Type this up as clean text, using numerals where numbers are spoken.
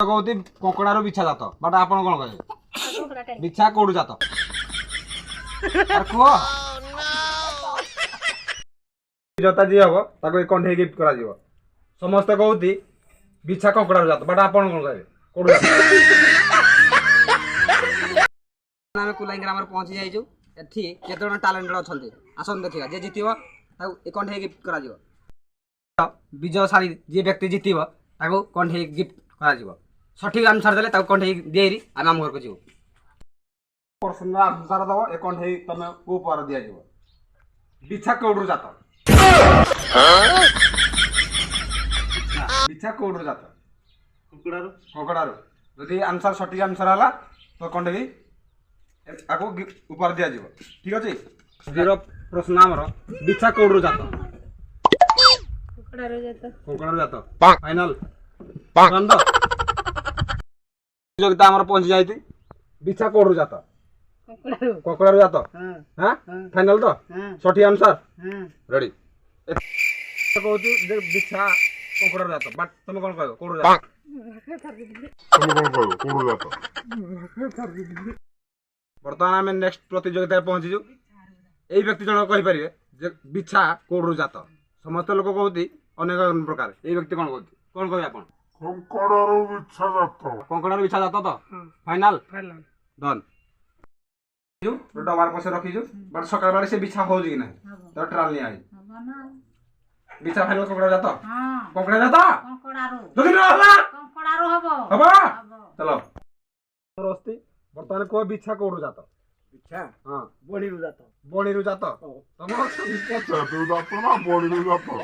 कहती कंकड़ार बिछा जात बट आप कौन कहे बिछा कौड़ू जात कह जता जी हम ताको कंठे गिफ्ट करा जीव समस्त कहती बिछा कंकड़ार जात बट आप कौन कहे कौड़ू जात आम कुलाइन पहुँची जाइए एठी केते टैलेंटेड अच्छा आसन देखा जे जितब कंठे गिफ्ट कर विजय सारी जी व्यक्ति जितब कंठे गिफ्ट कर सठिक आंसर देले कंठे दे आम आम घर को जीव प्रश्न आंसर दब ए कंठे तुम को पर दिया बिछा कौड़ू जात बिछा कौड़ू जात कंकड़ार जदि आंसर सठिक आंसर है तो कंठे आपको उपहार दिया ठीक अच्छे जीरो प्रश्न आमर बिछा कौड़ू जात कंकड़ार जात फाइनल प्रतियोगिता आमर पहुंची जाती बिछा कौड़ू जात कंकड़ार जात हाँ फाइनल तो सठिक आंसर रेडी कहती बिछा कंकड़ार जात बट तुम कौन कह कौड़ू जात बर्तमान आम नेक्स्ट प्रतियोगिता पहुंचीचु यही व्यक्ति जन कहीपर बिछा कौड़ू जात समस्त लोक कहती अनेक प्रकार ये व्यक्ति कौन कहती कौन कहे आप कंकड़ार बिछा जात तो फाइनाल डन डबार पछे रखीचु बट सकाळ बारे से बिछा हो कि ना तो ट्राल नहीं आई बिछा फाइनल कंकड़ार जात कंकड़ार जात जल्दी ना हबा चलो रोस्ती बर्तमान को बिछा कौड़ू जात बिछा हां बणी रु जात तुम